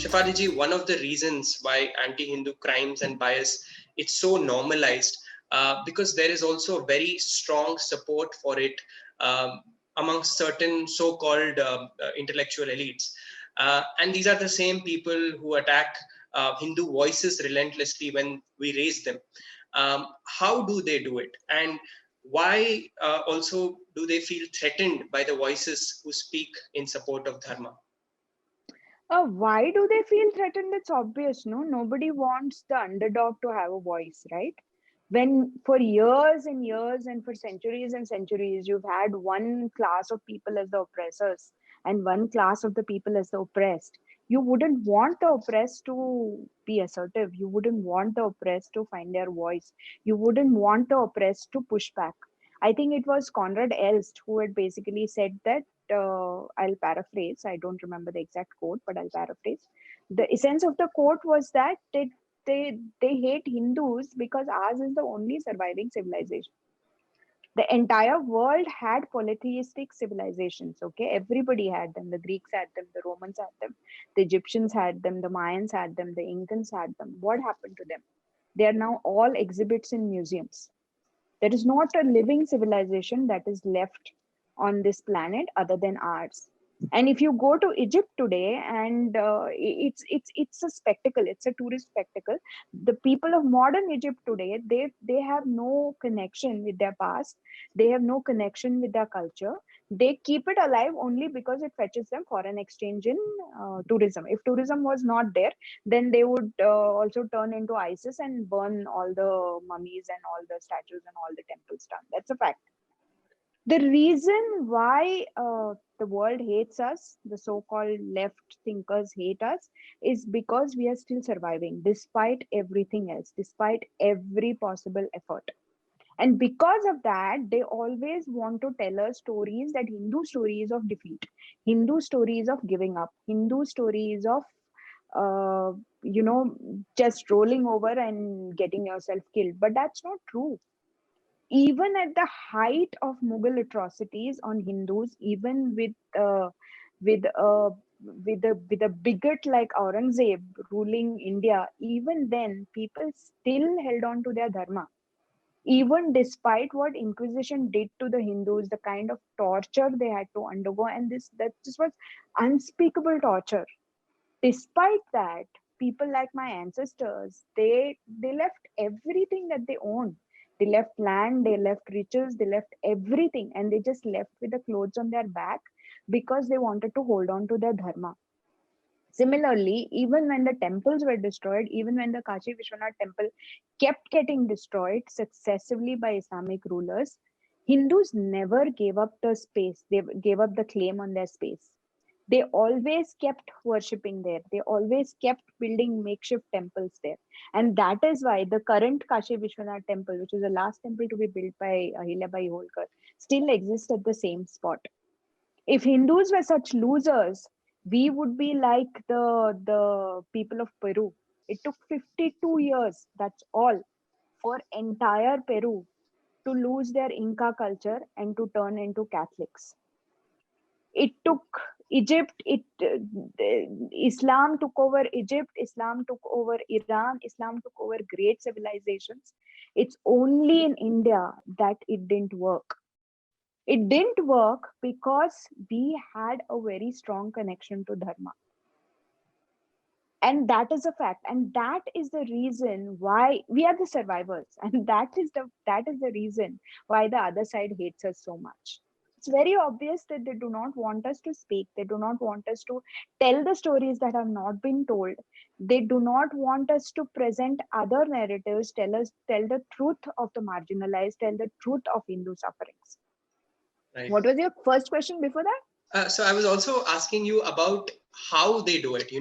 Shefali ji, one of the reasons why anti-Hindu crimes and bias it's so normalized, because there is also very strong support for it amongst certain so-called intellectual elites. And these are the same people who attack Hindu voices relentlessly when we raise them. How do they do it? And why also do they feel threatened by the voices who speak in support of Dharma? Why do they feel threatened? It's obvious, no? Nobody wants the underdog to have a voice, right? When for years and years and for centuries and centuries, you've had one class of people as the oppressors and one class of the people as the oppressed, you wouldn't want the oppressed to be assertive. You wouldn't want the oppressed to find their voice. You wouldn't want the oppressed to push back. I think it was Conrad Elst who had basically said that, I'll paraphrase. I don't remember the exact quote, but I'll paraphrase. The essence of the quote was that they hate Hindus because ours is the only surviving civilization. The entire world had polytheistic civilizations. Okay, everybody had them. The Greeks had them. The Romans had them. The Egyptians had them. The Mayans had them. The Incans had them. What happened to them? They are now all exhibits in museums. There is not a living civilization that is left on this planet other than ours. And if you go to Egypt today, and it's a spectacle, it's a tourist spectacle. The people of modern Egypt today, they have no connection with their past. They have no connection with their culture. They keep it alive only because it fetches them foreign exchange in tourism. If tourism was not there, then they would also turn into ISIS and burn all the mummies and all the statues and all the temples down. That's a fact. The reason why the world hates us, the so-called left thinkers hate us, is because we are still surviving despite everything else, despite every possible effort. And because of that, they always want to tell us stories, that Hindu stories of defeat, Hindu stories of giving up, Hindu stories of uh, just rolling over and getting yourself killed. But that's not true. Even at the height of Mughal atrocities on Hindus, even with a with a bigot like Aurangzeb ruling India, even then people still held on to their dharma. Even despite what Inquisition did to the Hindus, the kind of torture they had to undergo, and this was unspeakable torture. Despite that, people like my ancestors, they left everything that they owned. They left land, they left riches, they left everything, and they just left with the clothes on their back because they wanted to hold on to their dharma. Similarly, even when the temples were destroyed, even when the Kashi Vishwanath temple kept getting destroyed successively by Islamic rulers, Hindus never gave up the space, they gave up the claim on their space. They always kept worshipping there. They always kept building makeshift temples there. And that is why the current Kashi Vishwanath temple, which is the last temple to be built by Ahilyabai Holkar, still exists at the same spot. If Hindus were such losers, we would be like the people of Peru. It took 52 years, that's all, for entire Peru to lose their Inca culture and to turn into Catholics. It took Egypt, Islam took over Egypt, Islam took over Iran, Islam took over great civilizations. It's only in India that it didn't work. It didn't work because we had a very strong connection to Dharma. And that is a fact. And that is the reason why we are the survivors. And that is the reason why the other side hates us so much. It's very obvious that they do not want us to speak. They do not want us to tell the stories that have not been told. They do not want us to present other narratives, tell the truth of the marginalized, tell the truth of Hindu sufferings. Right. What was your first question before that? So I was also asking you about how they do it.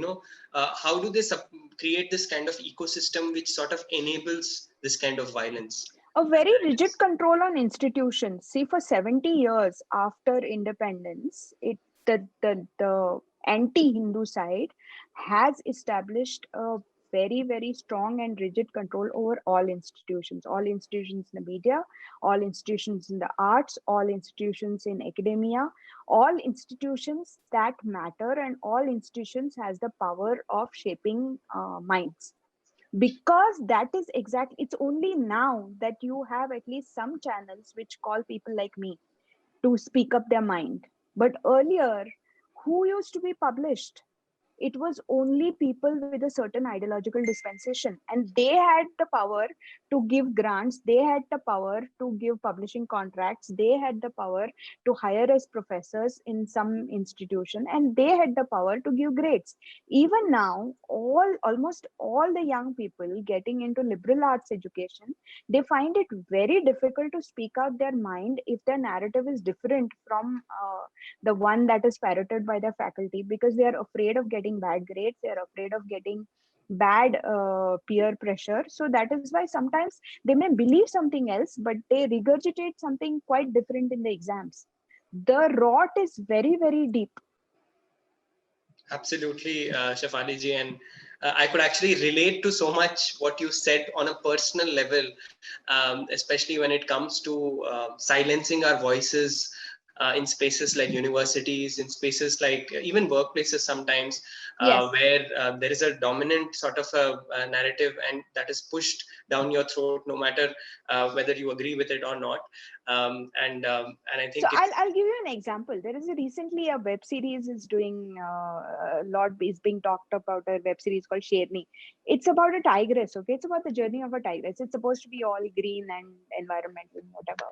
How do they create this kind of ecosystem which sort of enables this kind of violence? A very rigid control on institutions. See, for 70 years after independence, the anti-Hindu side has established a very, very strong and rigid control over all institutions in the media, all institutions in the arts, all institutions in academia, all institutions that matter, and all institutions has the power of shaping minds. Because that is exactly, it's only now that you have at least some channels which call people like me to speak up their mind. But earlier, who used to be published? It was only people with a certain ideological dispensation, and they had the power to give grants, they had the power to give publishing contracts, they had the power to hire as professors in some institution, and they had the power to give grades. Even now, almost all the young people getting into liberal arts education, they find it very difficult to speak out their mind if their narrative is different from the one that is parroted by the faculty, because they are afraid of getting bad grades, they are afraid of getting bad peer pressure. So that is why sometimes they may believe something else, but they regurgitate something quite different in the exams. The rot is very, very deep. Absolutely, Shefali ji, and I could actually relate to so much what you said on a personal level, especially when it comes to silencing our voices in spaces like universities, in spaces like even workplaces sometimes, Yes. where there is a dominant sort of a narrative, and that is pushed down your throat, no matter whether you agree with it or not. And I So think I'll give you an example. There is recently a web series is doing a lot, is being talked about, a web series called Sherni. It's about a tigress. Okay, it's about the journey of a tigress. It's supposed to be all green and environmental and whatever.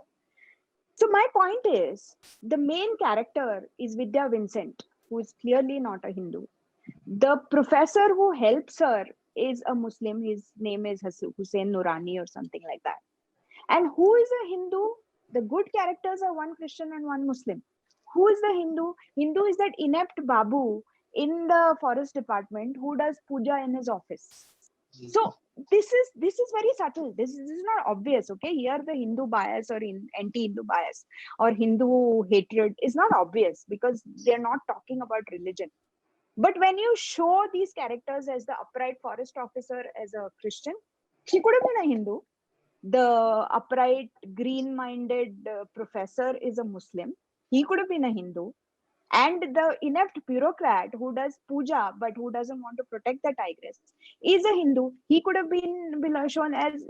So my point is, the main character is Vidya Vincent, who is clearly not a Hindu. The professor who helps her is a Muslim. His name is Hussein Nurani or something like that. And who is a Hindu? The good characters are one Christian and one Muslim. Who is the Hindu? Hindu is that inept Babu in the forest department who does puja in his office. So this is very subtle. This is not obvious. Okay, here the Hindu bias or anti-Hindu bias or Hindu hatred is not obvious because they're not talking about religion. But when you show these characters as the upright forest officer as a Christian, she could have been a Hindu. The upright, green-minded professor is a Muslim. He could have been a Hindu. And the inept bureaucrat who does puja but who doesn't want to protect the tigress is a Hindu. He could have been shown as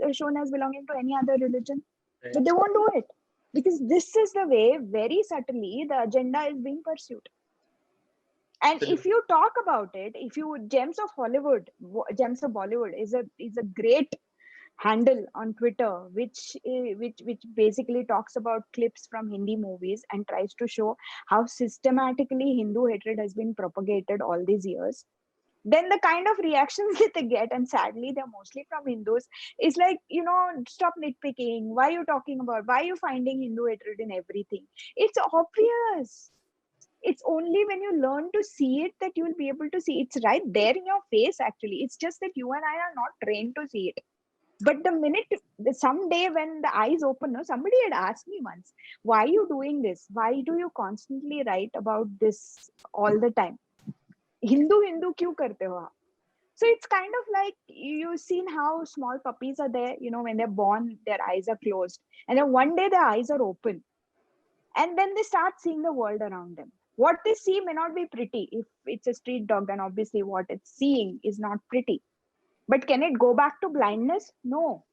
belonging to any other religion, but they won't do it because this is the way, very subtly, the agenda is being pursued. And if you talk about it, if you Gems of Hollywood, Gems of Bollywood is a great handle on Twitter, which basically talks about clips from Hindi movies and tries to show how systematically Hindu hatred has been propagated all these years. Then the kind of reactions that they get, and sadly they're mostly from Hindus, is like, stop nitpicking. Why are you talking about? Why are you finding Hindu hatred in everything? It's obvious. It's only when you learn to see it that you will be able to see. It's right there in your face, actually. It's just that you and I are not trained to see it. But the minute, someday when the eyes open, no, somebody had asked me once, why are you doing this? Why do you constantly write about this all the time? Hindu, Hindu, kyun karte ho aap? So it's kind of like, you've seen how small puppies are there, when they're born, their eyes are closed. And then one day their eyes are open. And then they start seeing the world around them. What they see may not be pretty. If it's a street dog, then obviously what it's seeing is not pretty. But can it go back to blindness? No.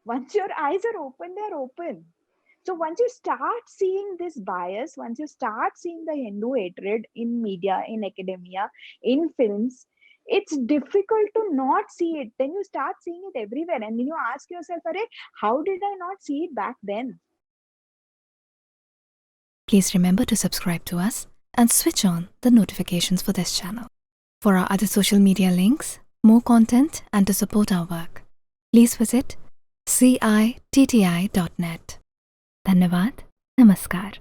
Once your eyes are open, they're open. So once you start seeing this bias, once you start seeing the Hindu hatred in media, in academia, in films, it's difficult to not see it. Then you start seeing it everywhere. And then you ask yourself, how did I not see it back then? Please remember to subscribe to us and switch on the notifications for this channel. For our other social media links, more content, and to support our work, please visit citti.net. Dhanyavad. Namaskar.